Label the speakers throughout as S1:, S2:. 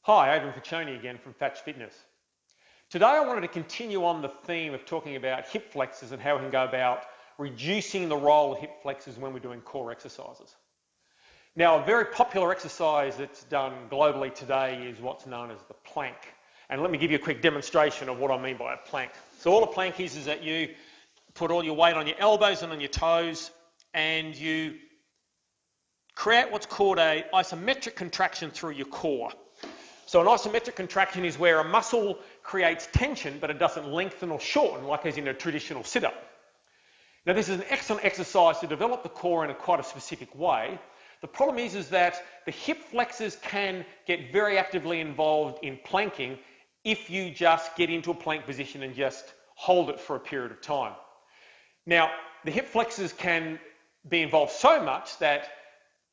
S1: Hi, Adrian again from Fatch Fitness. Today I wanted to continue on the theme of talking about hip flexors and how we can go about reducing the role of hip flexors when we're doing core exercises. Now, a very popular exercise that's done globally today is what's known as the plank. And let me give you a quick demonstration of what I mean by a plank. So all a plank is that you put all your weight on your elbows and on your toes and you create what's called an isometric contraction through your core. So an isometric contraction is where a muscle creates tension, but it doesn't lengthen or shorten like as in a traditional sit-up. Now this is an excellent exercise to develop the core in quite a specific way. The problem is that the hip flexors can get very actively involved in planking if you just get into a plank position and just hold it for a period of time. Now, the hip flexors can be involved so much that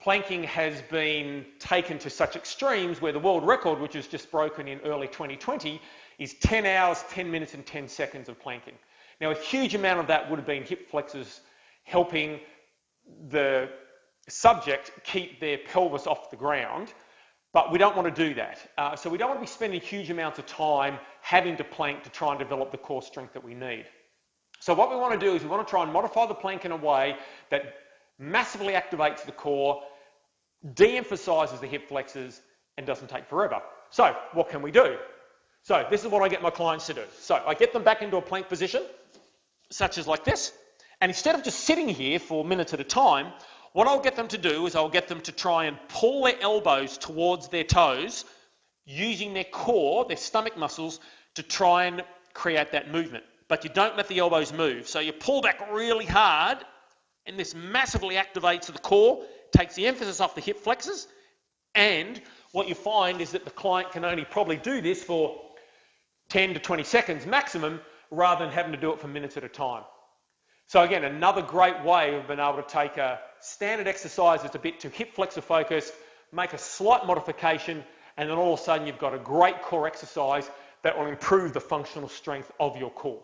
S1: planking has been taken to such extremes where the world record, which was just broken in early 2020, is 10 hours, 10 minutes and 10 seconds of planking. Now a huge amount of that would have been hip flexors helping the subject keep their pelvis off the ground, but we don't want to do that. So we don't want to be spending huge amounts of time having to plank to try and develop the core strength that we need. So what we want to do is we want to try and modify the plank in a way that massively activates the core, de-emphasizes the hip flexors, and doesn't take forever. So what can we do? So this is what I get my clients to do. So I get them back into a plank position, such as like this, and instead of just sitting here for minutes at a time, what I'll get them to do is I'll get them to try and pull their elbows towards their toes, using their core, their stomach muscles, to try and create that movement. But you don't let the elbows move. So you pull back really hard, and this massively activates the core, takes the emphasis off the hip flexors, and what you find is that the client can only probably do this for 10 to 20 seconds maximum, rather than having to do it for minutes at a time. So again, another great way of being able to take a standard exercise that's a bit too hip flexor focused, make a slight modification, and then all of a sudden you've got a great core exercise that will improve the functional strength of your core.